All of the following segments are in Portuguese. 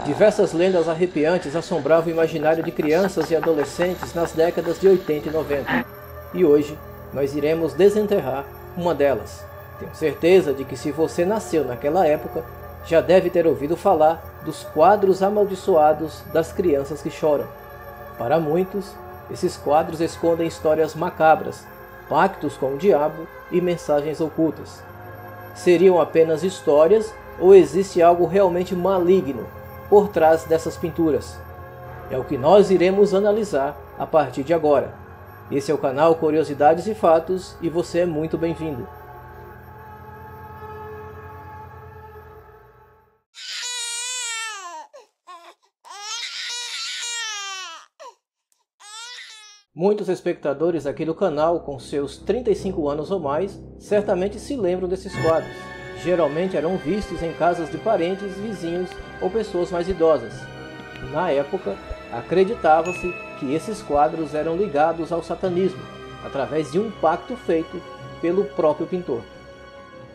Diversas lendas arrepiantes assombravam o imaginário de crianças e adolescentes nas décadas de 80 e 90. E hoje, nós iremos desenterrar uma delas. Tenho certeza de que se você nasceu naquela época, já deve ter ouvido falar dos quadros amaldiçoados das crianças que choram. Para muitos, esses quadros escondem histórias macabras, pactos com o diabo e mensagens ocultas. Seriam apenas histórias ou existe algo realmente maligno por trás dessas pinturas? É o que nós iremos analisar a partir de agora. Esse é o canal Curiosidades e Fatos e você é muito bem-vindo. Muitos espectadores aqui do canal, com seus 35 anos ou mais, certamente se lembram desses quadros. Geralmente eram vistos em casas de parentes, vizinhos ou pessoas mais idosas. Na época, acreditava-se que esses quadros eram ligados ao satanismo, através de um pacto feito pelo próprio pintor.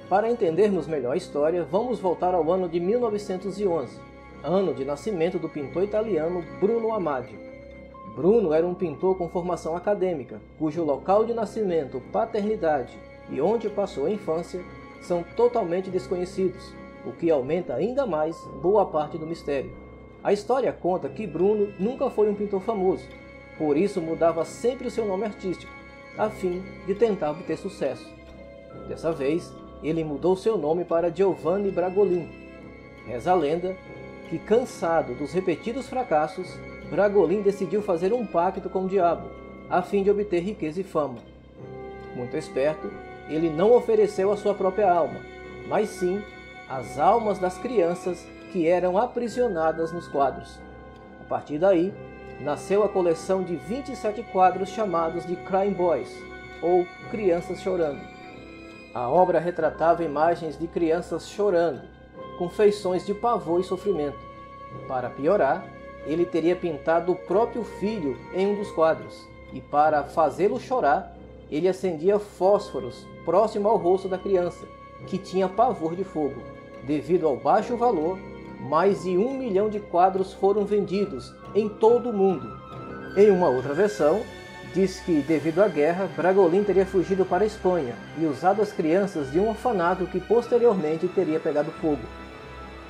Para entendermos melhor a história, vamos voltar ao ano de 1911, ano de nascimento do pintor italiano Bruno Amadio. Bruno era um pintor com formação acadêmica, cujo local de nascimento, paternidade e onde passou a infância são totalmente desconhecidos, o que aumenta ainda mais boa parte do mistério. A história conta que Bruno nunca foi um pintor famoso, por isso mudava sempre o seu nome artístico, a fim de tentar obter sucesso. Dessa vez, ele mudou seu nome para Giovanni Bragolin. Reza a lenda que, cansado dos repetidos fracassos, Bragolin decidiu fazer um pacto com o diabo, a fim de obter riqueza e fama. Muito esperto, ele não ofereceu a sua própria alma, mas sim as almas das crianças que eram aprisionadas nos quadros. A partir daí, nasceu a coleção de 27 quadros chamados de Crying Boys, ou Crianças Chorando. A obra retratava imagens de crianças chorando, com feições de pavor e sofrimento. Para piorar, ele teria pintado o próprio filho em um dos quadros, e para fazê-lo chorar, ele acendia fósforos próximo ao rosto da criança, que tinha pavor de fogo. Devido ao baixo valor, mais de 1 milhão de quadros foram vendidos em todo o mundo. Em uma outra versão, diz que, devido à guerra, Bragolin teria fugido para a Espanha e usado as crianças de um orfanato que posteriormente teria pegado fogo.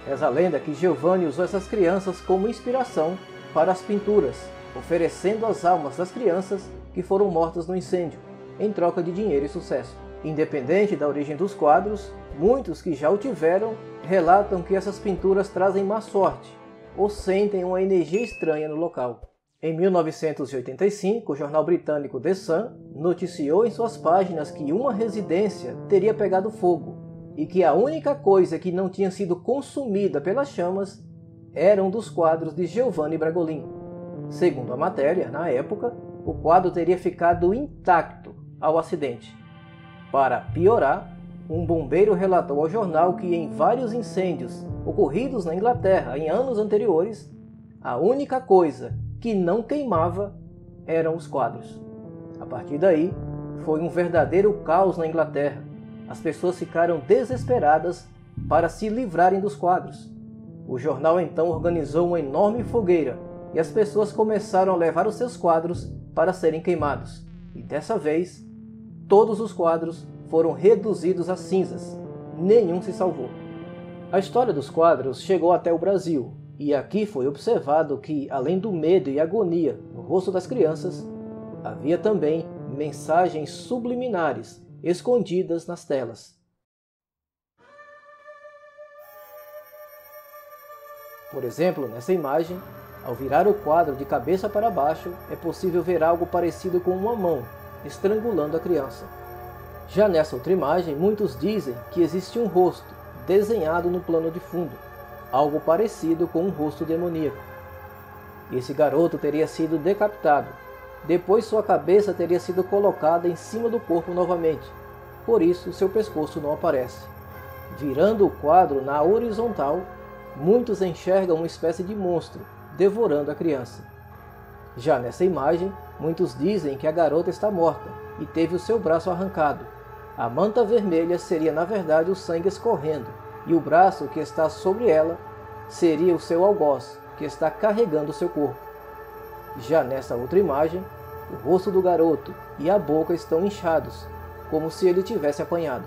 Reza a lenda que Giovanni usou essas crianças como inspiração para as pinturas, oferecendo as almas das crianças que foram mortas no incêndio, em troca de dinheiro e sucesso. Independente da origem dos quadros, muitos que já o tiveram relatam que essas pinturas trazem má sorte ou sentem uma energia estranha no local. Em 1985, o jornal britânico The Sun noticiou em suas páginas que uma residência teria pegado fogo e que a única coisa que não tinha sido consumida pelas chamas era um dos quadros de Giovanni Bragolin. Segundo a matéria, na época, o quadro teria ficado intacto ao acidente. Para piorar, um bombeiro relatou ao jornal que em vários incêndios ocorridos na Inglaterra em anos anteriores, a única coisa que não queimava eram os quadros. A partir daí, foi um verdadeiro caos na Inglaterra. As pessoas ficaram desesperadas para se livrarem dos quadros. O jornal então organizou uma enorme fogueira e as pessoas começaram a levar os seus quadros para serem queimados. E dessa vez, todos os quadros foram reduzidos a cinzas. Nenhum se salvou. A história dos quadros chegou até o Brasil, e aqui foi observado que, além do medo e agonia no rosto das crianças, havia também mensagens subliminares escondidas nas telas. Por exemplo, nessa imagem, ao virar o quadro de cabeça para baixo, é possível ver algo parecido com uma mão estrangulando a criança. Já nessa outra imagem, muitos dizem que existe um rosto desenhado no plano de fundo, algo parecido com um rosto demoníaco. Esse garoto teria sido decapitado. Depois sua cabeça teria sido colocada em cima do corpo novamente, por isso seu pescoço não aparece. Virando o quadro na horizontal, muitos enxergam uma espécie de monstro devorando a criança. Já nessa imagem, muitos dizem que a garota está morta e teve o seu braço arrancado. A manta vermelha seria na verdade o sangue escorrendo, e o braço que está sobre ela seria o seu algoz, que está carregando o seu corpo. Já nessa outra imagem, o rosto do garoto e a boca estão inchados, como se ele tivesse apanhado.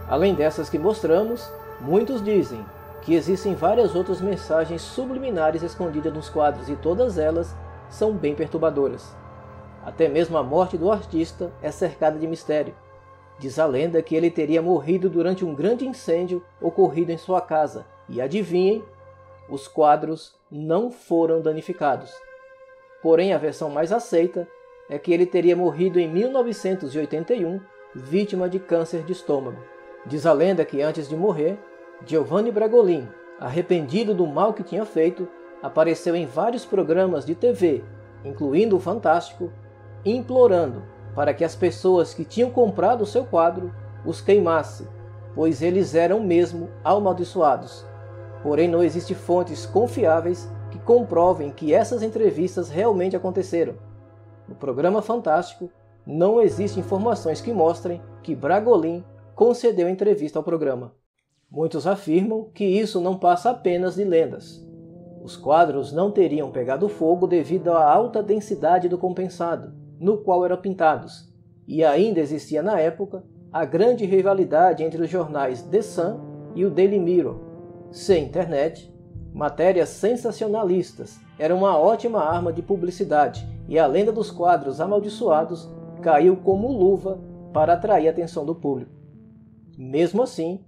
Além dessas que mostramos, muitos dizem que existem várias outras mensagens subliminares escondidas nos quadros e todas elas são bem perturbadoras. Até mesmo a morte do artista é cercada de mistério. Diz a lenda que ele teria morrido durante um grande incêndio ocorrido em sua casa. E adivinhem, os quadros não foram danificados. Porém, a versão mais aceita é que ele teria morrido em 1981, vítima de câncer de estômago. Diz a lenda que antes de morrer, Giovanni Bragolin, arrependido do mal que tinha feito, apareceu em vários programas de TV, incluindo o Fantástico, implorando para que as pessoas que tinham comprado o seu quadro os queimasse, pois eles eram mesmo amaldiçoados. Porém, não existem fontes confiáveis que comprovem que essas entrevistas realmente aconteceram. No programa Fantástico, não existem informações que mostrem que Bragolin concedeu entrevista ao programa. Muitos afirmam que isso não passa apenas de lendas. Os quadros não teriam pegado fogo devido à alta densidade do compensado, no qual eram pintados, e ainda existia na época a grande rivalidade entre os jornais The Sun e o Daily Mirror. Sem internet, matérias sensacionalistas eram uma ótima arma de publicidade, e a lenda dos quadros amaldiçoados caiu como luva para atrair a atenção do público. Mesmo assim,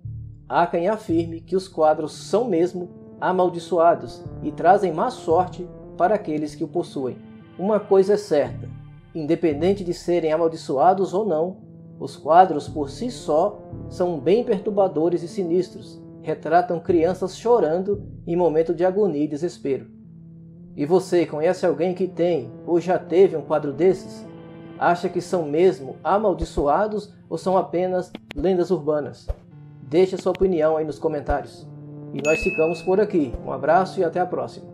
há quem afirme que os quadros são mesmo amaldiçoados e trazem má sorte para aqueles que o possuem. Uma coisa é certa, independente de serem amaldiçoados ou não, os quadros por si só são bem perturbadores e sinistros, retratam crianças chorando em momento de agonia e desespero. E você conhece alguém que tem ou já teve um quadro desses? Acha que são mesmo amaldiçoados ou são apenas lendas urbanas? Deixe sua opinião aí nos comentários. E nós ficamos por aqui. Um abraço e até a próxima.